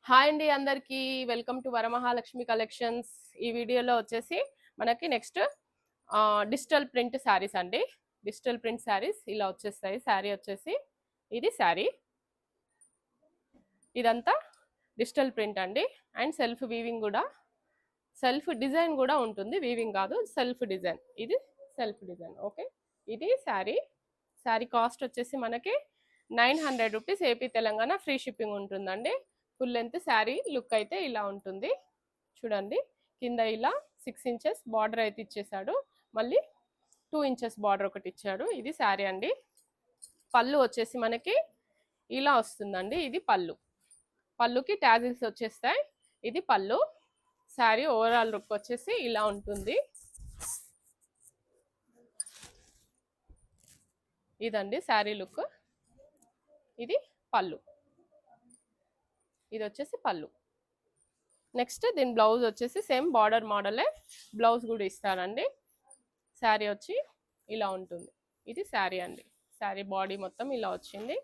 Hi అండి అందరికీ welcome to Varamahalakshmi collections. ఈ వీడియోలో వచ్చేసి మనకి నెక్స్ట్ డిజిటల్ ప్రింట్ శారీస్ అండి. డిజిటల్ ప్రింట్ శారీస్ ఇలా వచ్చేస్తాయి. శారీ వచ్చేసి ఇది శారీ, ఇదంతా డిజిటల్ ప్రింట్ అండి. అండ్ సెల్ఫ్ వీవింగ్ కూడా, సెల్ఫ్ డిజైన్ కూడా ఉంటుంది, వీవింగ్ కాదు, సెల్ఫ్ డిజైన్. ఇది సెల్ఫ్ డిజైన్. ఓకే, ఇది శారీ. శారీ కాస్ట్ వచ్చేసి మనకి 900 rupees. AP Telangana free shipping ఉంటుందండి. ఫుల్ లెంత్ శారీ లుక్ అయితే ఇలా ఉంటుంది. చూడండి, కింద ఇలా 6 ఇంచెస్ బార్డర్ అయితే ఇచ్చేసాడు, మళ్ళీ 2 ఇంచెస్ బార్డర్ ఒకటి ఇచ్చాడు. ఇది శారీ అండి. పళ్ళు వచ్చేసి మనకి ఇలా వస్తుందండి. ఇది పళ్ళు. పళ్ళుకి టాజిల్స్ వచ్చేస్తాయి. ఇది పళ్ళు. శారీ ఓవరాల్ లుక్ వచ్చేసి ఇలా ఉంటుంది. ఇదండి శారీ లుక్. ఇది పళ్ళు, ఇది వచ్చేసి పళ్ళు. నెక్స్ట్ దీని బ్లౌజ్ వచ్చేసి సేమ్ బార్డర్ మోడలే బ్లౌజ్ కూడా ఇస్తారండి. శారీ వచ్చి ఇలా ఉంటుంది. ఇది శారీ అండి. శారీ బాడీ మొత్తం ఇలా వచ్చింది.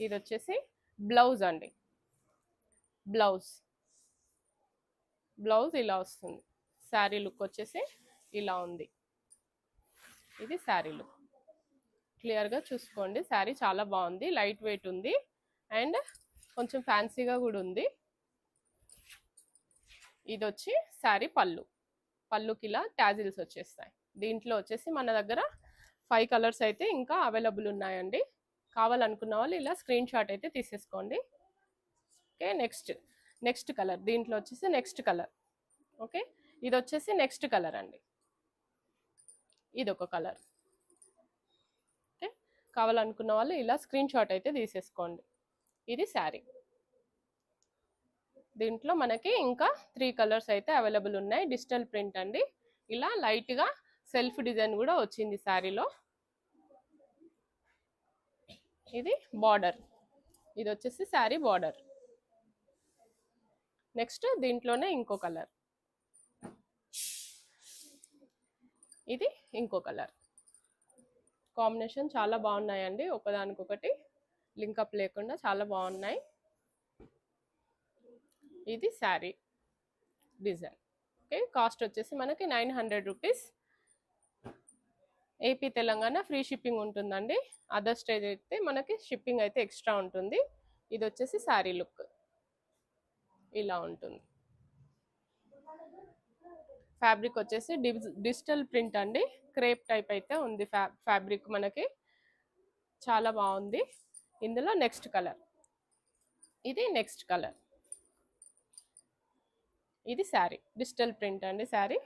ఇది వచ్చేసి బ్లౌజ్ అండి. బ్లౌజ్ ఇలా వస్తుంది. శారీ లుక్ వచ్చేసి ఇలా ఉంది. ఇది శారీ లుక్. క్లియర్గా చూసుకోండి. శారీ చాలా బాగుంది, లైట్ వెయిట్ ఉంది అండ్ కొంచెం ఫ్యాన్సీగా కూడా ఉంది. ఇది వచ్చి శారీ పళ్ళు. పళ్ళుకి ఇలా టాజిల్స్ వచ్చేస్తాయి. దీంట్లో వచ్చేసి మన దగ్గర 5 కలర్స్ అయితే ఇంకా అవైలబుల్ ఉన్నాయండి. కావాలనుకున్న వాళ్ళు ఇలా స్క్రీన్ షాట్ అయితే తీసేసుకోండి. Okay, next colour. దీంట్లో వచ్చేసి నెక్స్ట్ కలర్. ఓకే, ఇది వచ్చేసి నెక్స్ట్ కలర్ అండి. ఇది ఒక కలర్. ఓకే, కావాలనుకున్న వాళ్ళు ఇలా స్క్రీన్ షాట్ అయితే తీసేసుకోండి. ఇది శారీ. దీంట్లో మనకి ఇంకా 3 కలర్స్ అయితే అవైలబుల్ ఉన్నాయి. డిజిటల్ ప్రింట్ అండి. ఇలా లైట్గా సెల్ఫ్ డిజైన్ కూడా వచ్చింది శారీలో. ఇది బార్డర్. ఇది వచ్చేసి శారీ బార్డర్. నెక్స్ట్ దీంట్లోనే ఇంకో కలర్. ఇది ఇంకో కలర్. కాంబినేషన్ చాలా బాగున్నాయండి. ఒకదానికొకటి లింకప్ లేకుండా చాలా బాగున్నాయి. ఇది శారీ డిజైన్. ఓకే, కాస్ట్ వచ్చేసి మనకి 900 rupees. AP Telangana free shipping ఉంటుందండి. అదర్ స్టేట్ అయితే మనకి షిప్పింగ్ అయితే ఎక్స్ట్రా ఉంటుంది. ఇది వచ్చేసి శారీ లుక్ ఇలా ఉంటుంది. ఫ్యాబ్రిక్ వచ్చేసి డిజిటల్ ప్రింట్ అండి. క్రేప్ టైప్ అయితే ఉంది ఫ్యాబ్రిక్ మనకి. చాలా బాగుంది. ఇందులో నెక్స్ట్ కలర్. ఇది నెక్స్ట్ కలర్. ఇది శారీ డిజిటల్ ప్రింట్ అండి. శారీ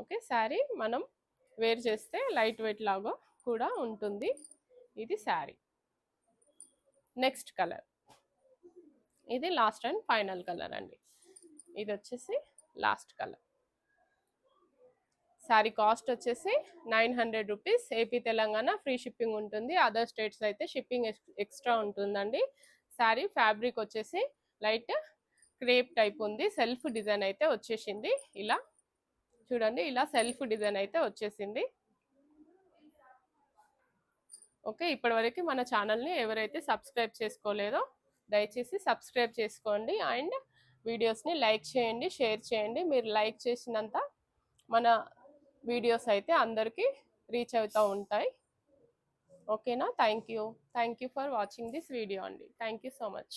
ఓకే, శారీ మనం వేర్ చేస్తే లైట్ వెయిట్ లాగా కూడా ఉంటుంది. ఇది శారీ. Next colour. ఇది లాస్ట్ అండ్ ఫైనల్ కలర్ అండి. ఇది వచ్చేసి లాస్ట్ కలర్. శారీ కాస్ట్ వచ్చేసి 900 rupees. AP Telangana free shipping ఉంటుంది. అదర్ స్టేట్స్ అయితే షిప్పింగ్ ఎక్స్ట్రా ఉంటుందండి. శారీ ఫ్యాబ్రిక్ వచ్చేసి లైట్ క్రేప్ టైప్ ఉంది. సెల్ఫ్ డిజైన్ అయితే వచ్చేసింది. ఇలా చూడండి, ఇలా సెల్ఫ్ డిజైన్ అయితే వచ్చేసింది. ఓకే, ఇప్పటివరకు మన ఛానల్ని ఎవరైతే సబ్స్క్రైబ్ చేసుకోలేదో దయచేసి సబ్స్క్రైబ్ చేసుకోండి అండ్ వీడియోస్ని లైక్ చేయండి, షేర్ చేయండి. మీరు లైక్ చేసినంత మన వీడియోస్ అయితే అందరికీ రీచ్ అవుతూ ఉంటాయి. ఓకేనా? Thank you for watching this video అండి. Thank you so much.